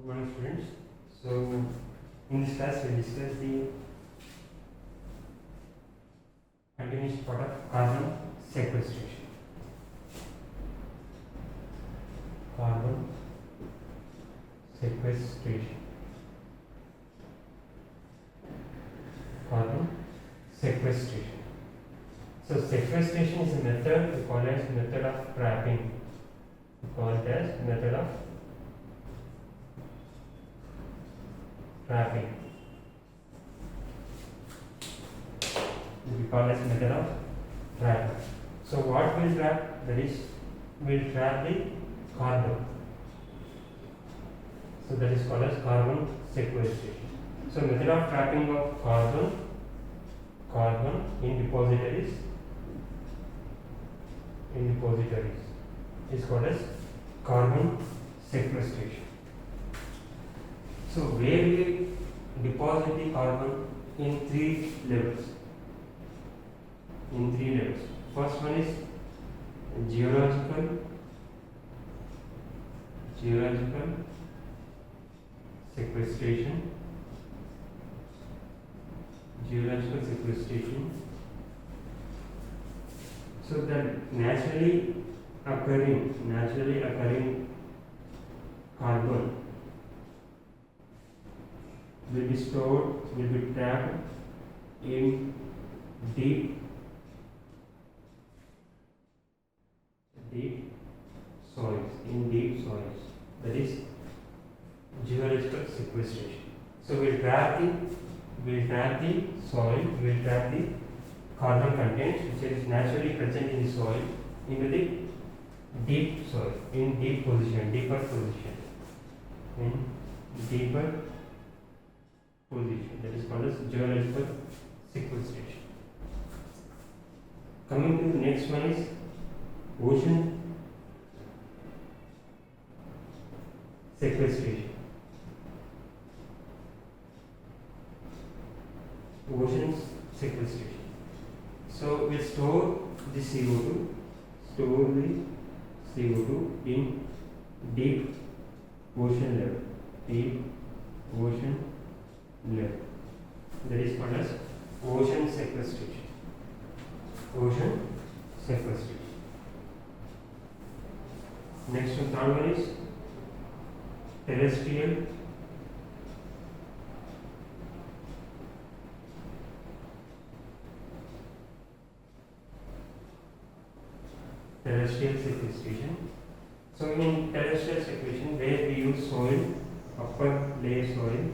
Good morning, students. So, in this class, we discuss the continuous part of carbon sequestration. Carbon sequestration. Carbon sequestration. So, sequestration is a method we call as method of trapping. We call it as method of trapping. We call as method of trapping. So what will trap? That is, will trap the carbon. So that is called as carbon sequestration. So method of trapping of carbon in depositories is called as carbon sequestration. So where we deposit the carbon in three levels. First one is geological sequestration. So that naturally occurring carbon will be stored, will be trapped in deep soils. That is geological sequestration. So we trap the soil, we trap the carbon content which is naturally present in the soil into the deep soil, in deeper position, that is called as geological sequestration. Coming to the next one is ocean sequestration. So we store the CO2 in deep ocean level. That is called as ocean sequestration. Next one, third one is terrestrial sequestration. So in terrestrial sequestration, where we use soil, upper layer soil,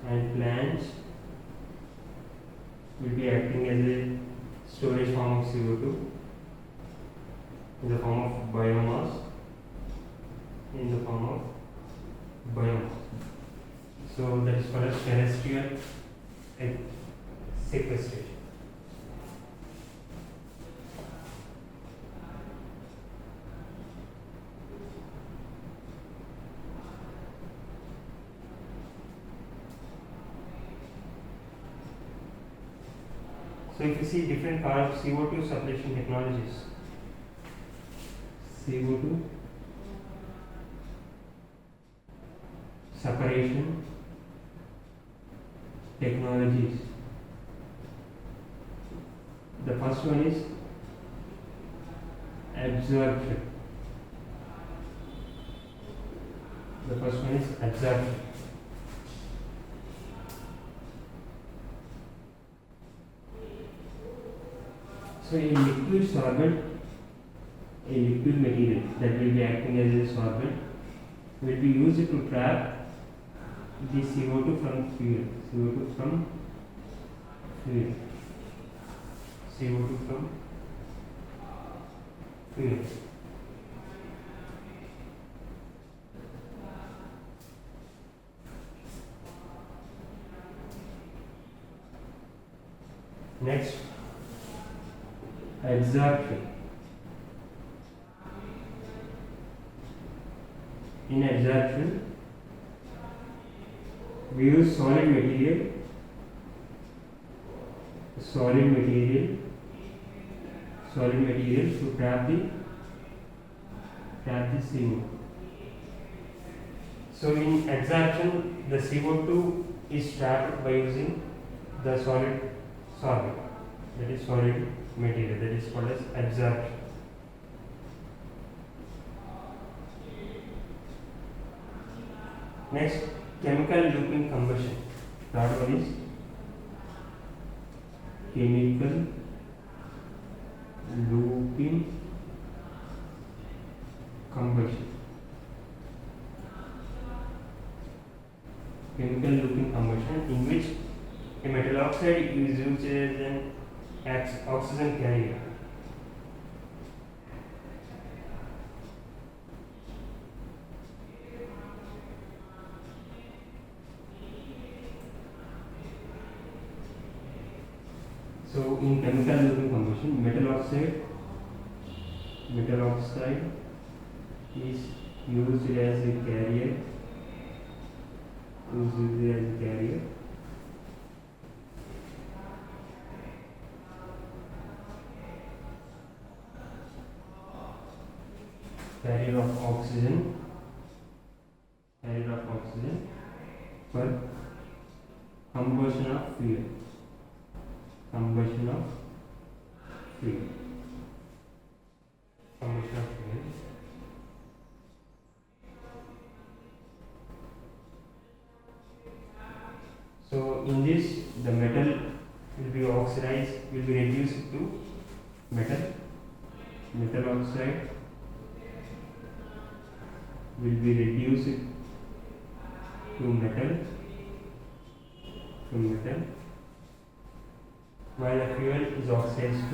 and plants will be acting as a storage form of CO2 in the form of biomass. So that is called as terrestrial sequestration. So if you see different kind of CO2 separation technologies, CO2 separation technologies. The first one is absorption. So a liquid solvent, a liquid material that will be acting as a solvent will be used to trap the CO2 from fuel. Next, absorption. In absorption, we use solid material to trap the trap the CO. So in adsorption, the CO2 is trapped by using the solid solvent, that is solid material, that is called as adsorption. Next, chemical looping combustion. Third one is chemical looping combustion. Chemical looping combustion, in which a metal oxide is used as an oxygen carrier. So in chemical looping combustion, metal oxide is used as a carrier. Carrier of oxygen for combustion of fuel. So in this, the metal will be oxidized, will be reduced to metal. Metal oxide will be reduced to metal, while the fuel is oxidized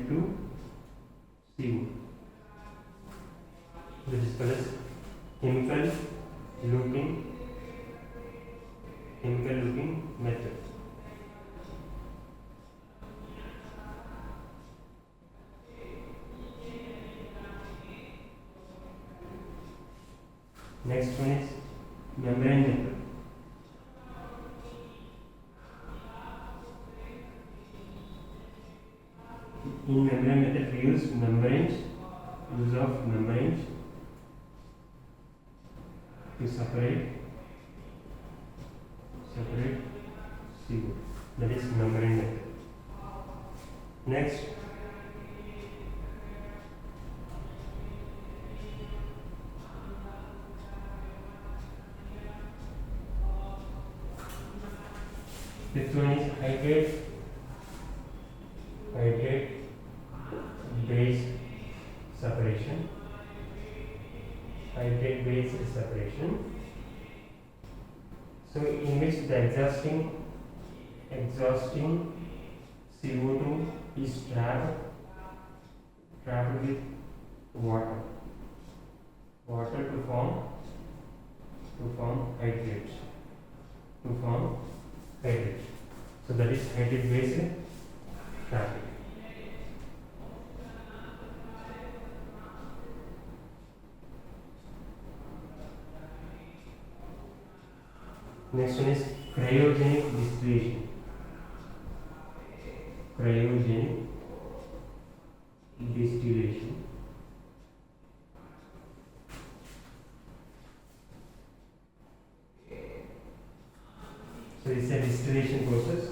to CO. This is called as chemical looping method. Next one is membrane method. In membrane method, we use membranes to separate CO. That is membrane method. Next, this one is hydrate base separation. So in which the exhausting CO2 is trapped with water to form hydrates. So that is hydrate base trapping. Next one is cryogenic distillation. So it's a distillation process.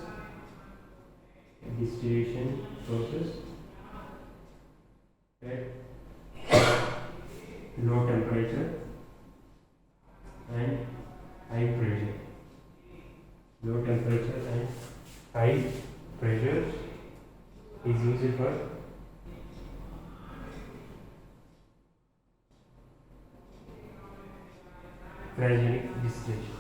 At low temperature and high pressure. Low temperature and high pressure is used for cryogenic distillation.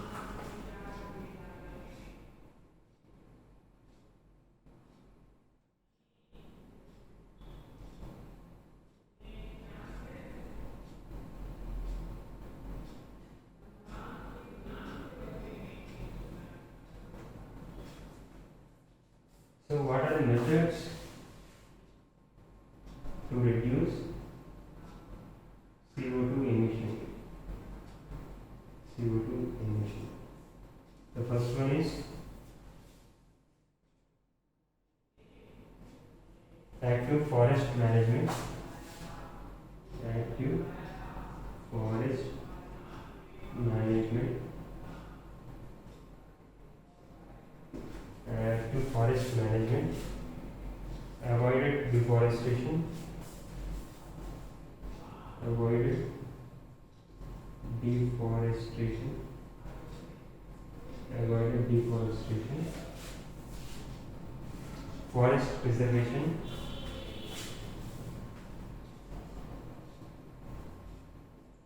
So what are the methods to reduce CO2 emission? The first one is active deforestation, avoided deforestation, forest preservation,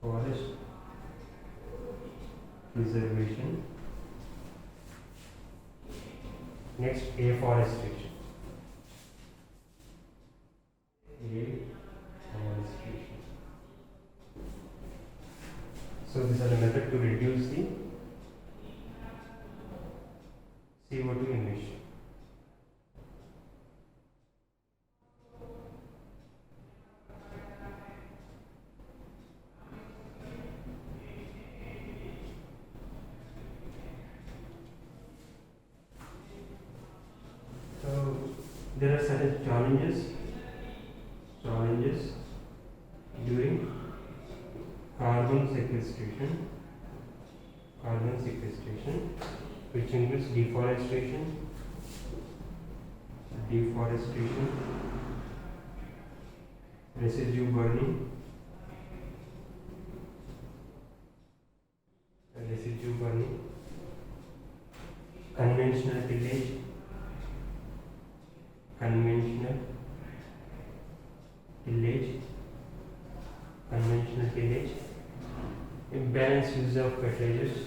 forest preservation. Next, afforestation. Afforestation. So these are the method to reduce the CO2 emission. So there are certain challenges during carbon sequestration, which includes deforestation, residue burning, conventional tillage, imbalance use of fertilizers,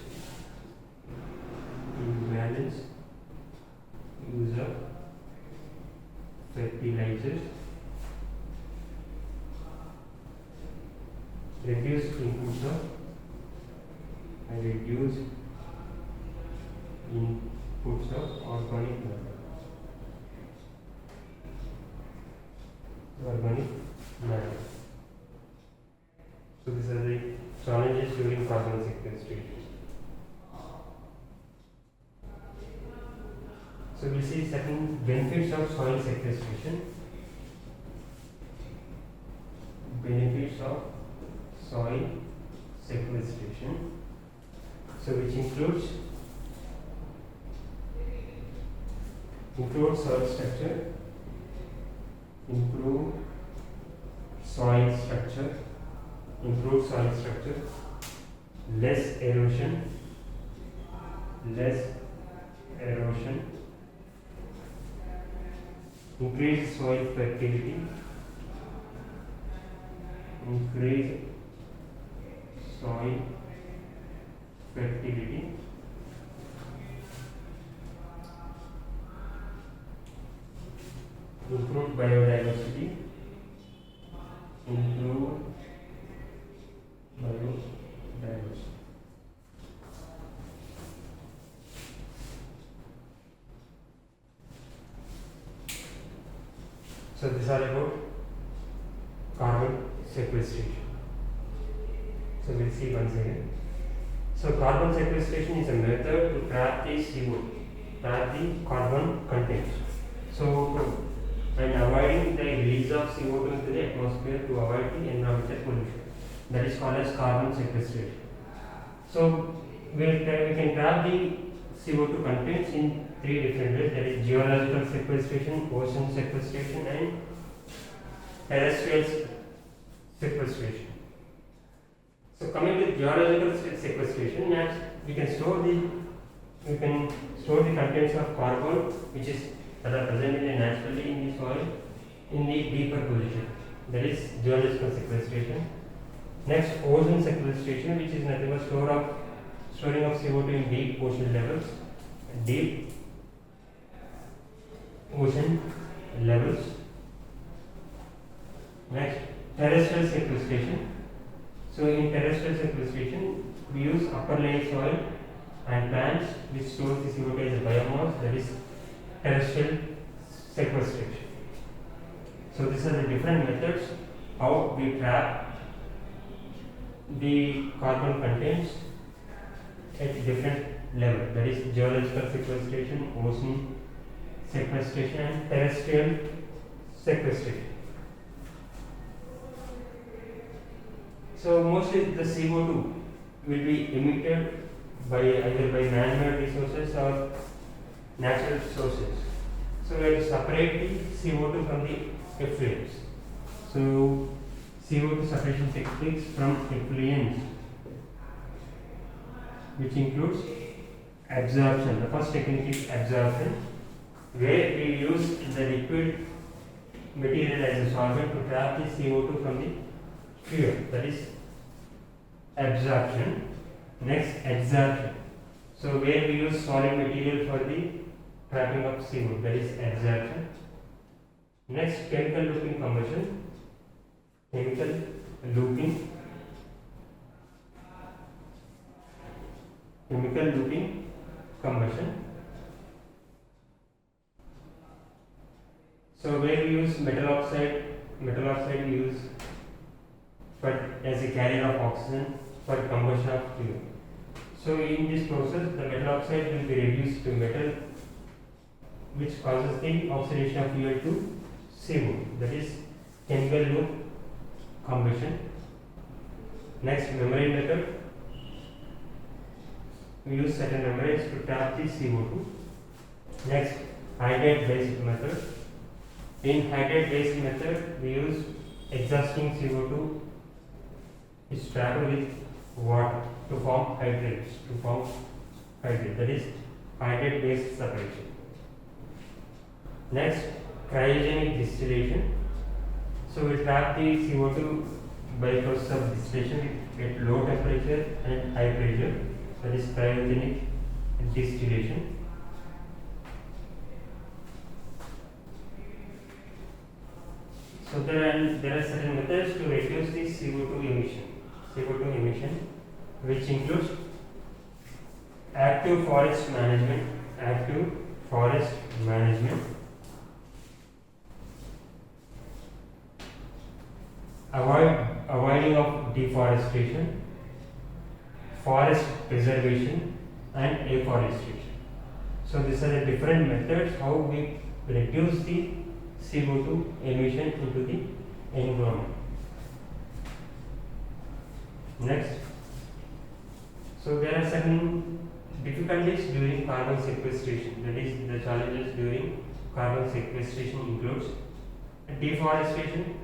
reduced inputs of organic matter. So these are the challenges during carbon sequestration. So we see certain benefits of soil sequestration. So which includes soil structure, improve soil structure, less erosion, increase soil fertility, improve biodiversity, So these are about carbon sequestration. So we'll see once again. So carbon sequestration is a method to trap the CO2, trap the carbon content. So and avoiding the release of CO2 into the atmosphere to avoid the environmental pollution. That is called as carbon sequestration. So we can trap the CO2 contents in three different ways. That is geological sequestration, ocean sequestration, and terrestrial sequestration. So coming to geological sequestration, we can store the contents of carbon that are present naturally in the soil in the deeper position. That is geological sequestration. Next, ocean sequestration, which is nothing but storing of CO2 in deep ocean levels. Next, terrestrial sequestration. So in terrestrial sequestration, we use upper layer soil and plants which stores the CO2 as a biomass. That is terrestrial sequestration. So these are the different methods how we trap the carbon contents at different levels. That is geological sequestration, ocean sequestration, and terrestrial sequestration. So mostly the CO2 will be emitted either by man-made resources or natural sources. So we have to separate the CO2 from the effluents. So CO2 separation techniques from effluents which includes absorption. The first technique is absorption, where we use the liquid material as a solvent to trap the CO2 from the fuel. That is absorption. Next, adsorption. So where we use solid material for the trapping of CO2. That is adsorption. Next, chemical looping combustion. Chemical looping. Chemical looping combustion. So where we use metal oxide we use for as a carrier of oxygen for combustion of fuel. So in this process, the metal oxide will be reduced to metal, which causes the oxidation of fuel to CO2. That is chemical loop combustion. Next, membrane method. We use certain membranes to trap the CO2. Next, hydrate based method. In hydrate based method, we use exhausting CO2 is trapped with water to form hydrates. That is hydrate based separation. Next, cryogenic distillation. So we trap the CO2 by process of distillation at low temperature and high pressure. That is cryogenic distillation. So there are certain methods to reduce the CO2 emission, which includes active forest management, avoiding of deforestation, forest preservation, and afforestation. So these are the different methods how we reduce the CO2 emission into the environment. Next, so there are certain difficulties during carbon sequestration. That is, the challenges during carbon sequestration includes deforestation,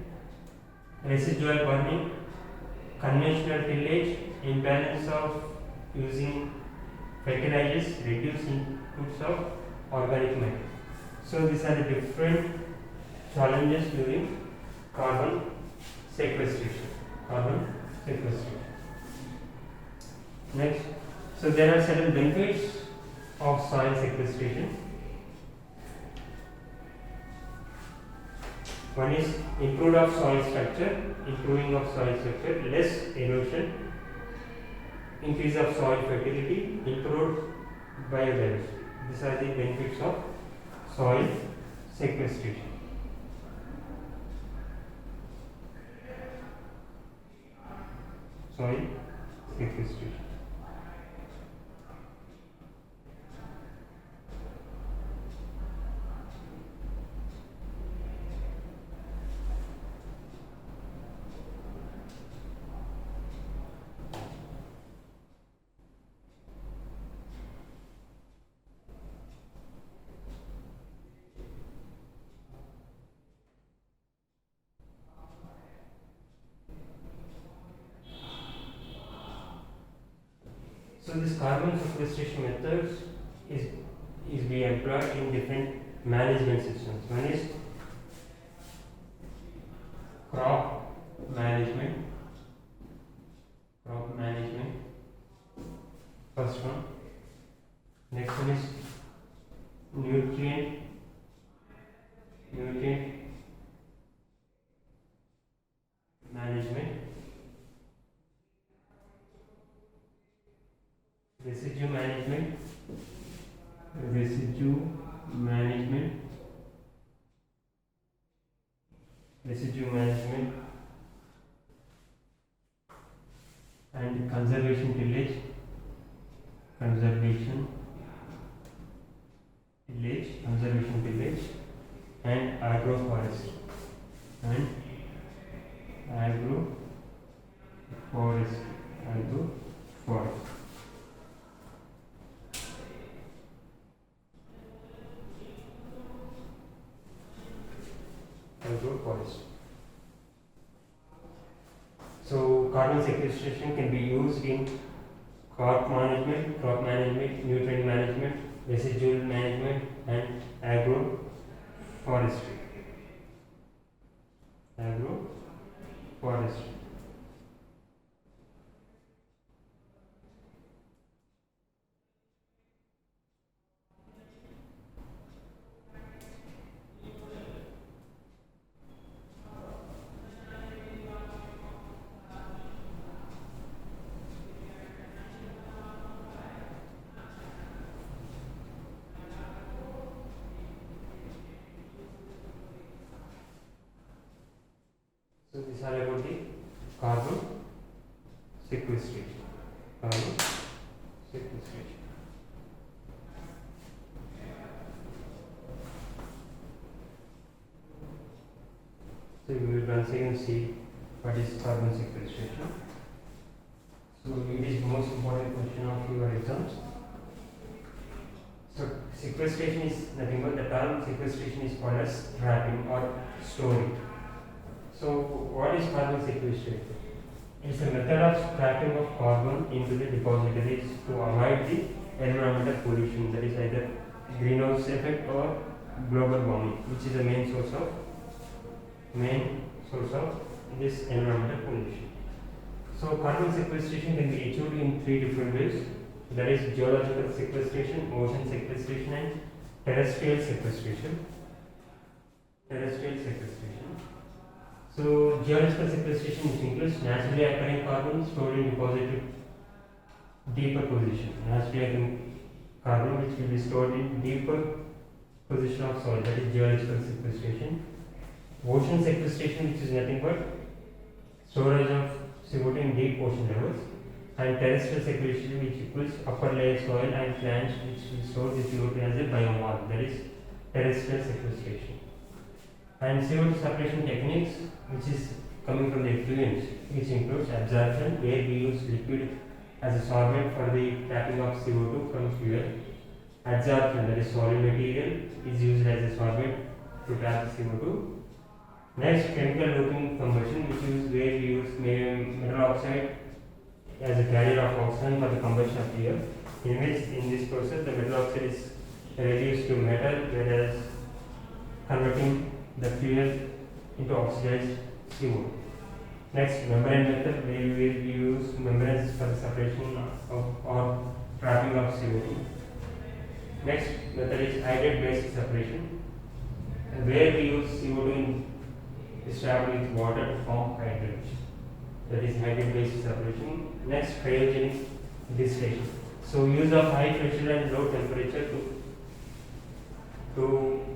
residual burning, conventional tillage, imbalance of using fertilizers, reduced inputs of organic matter. So these are the different challenges during carbon sequestration. Next, so there are certain benefits of soil sequestration. One is improving of soil structure, less erosion, increase of soil fertility, improved biodiversity. These are the benefits of soil sequestration. Soil sequestration. So this carbon sequestration methods is being employed in different management systems. One is crop management. First one. Next one is nutrient management. Residue management, and conservation tillage, and agroforestry, agroforestry. So carbon sequestration can be used in crop management, nutrient management, residual management, and agroforestry. Agroforestry. So these are about the carbon sequestration. Carbon sequestration. So we will once again see what is carbon sequestration. So it is the most important question of your exams. So sequestration is nothing but the term sequestration is called as trapping or storing. So what is carbon sequestration? It is a method of trapping of carbon into the depositories to avoid the environmental pollution, that is either greenhouse effect or global warming, which is the main source of this environmental pollution. So carbon sequestration can be achieved in three different ways, that is geological sequestration, ocean sequestration, and terrestrial sequestration. So geological sequestration, which includes naturally occurring carbon stored in deposited deeper position. Naturally occurring carbon which will be stored in deeper position of soil, that is geological sequestration. Ocean sequestration, which is nothing but storage of CO2 in deep ocean levels. And terrestrial sequestration, which equals upper layer soil and plants which will store the CO2 as a biomass, that is terrestrial sequestration. And CO2 separation techniques, which is coming from the effluents, which includes absorption, where we use liquid as a solvent for the trapping of CO2 from fuel. Adsorption, that is solid material, is used as a solvent to trap CO2. Next, chemical looping combustion, which is where we use metal oxide as a carrier of oxygen for the combustion of fuel. In this process, the metal oxide is reduced to metal, whereas converting the fuel into oxidized CO2. Next, membrane method, where we use membranes for the separation of or trapping of CO2. Next method is hydrate based separation, where we use CO2 is trapped with water to form hydrate. That is hydrate based separation. Next, cryogenic distillation. So use of high pressure and low temperature to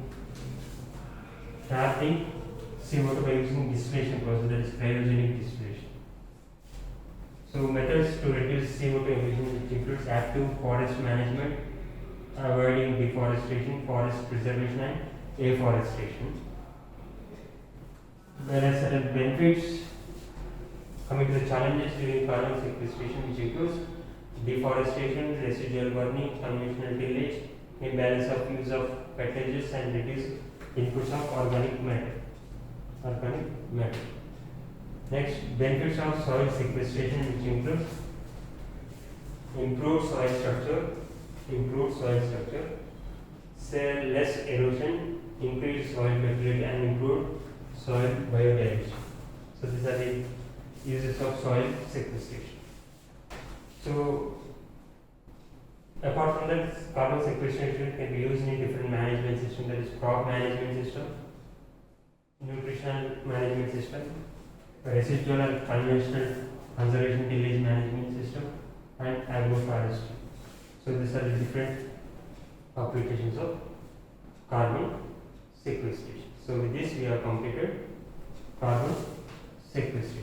trap the CO2 by using distillation process, that is cryogenic distillation. So methods to reduce CO2 emissions, which includes active forest management, avoiding deforestation, forest preservation, and afforestation. There are certain benefits. Coming to the challenges during carbon sequestration, which includes deforestation, residual burning, conventional tillage, imbalance of use of fertilizers, and reduced inputs of organic matter. Next, benefits of soil sequestration, which includes improved soil structure, say less erosion, increased soil fertility, and improved soil biodiversity. So these are the uses of soil sequestration. So apart from that, carbon sequestration can be used in different management systems, that is crop management system, nutrition management system, residual and conventional conservation tillage management system, and agroforestry. So these are the different applications of carbon sequestration. So with this we have completed carbon sequestration.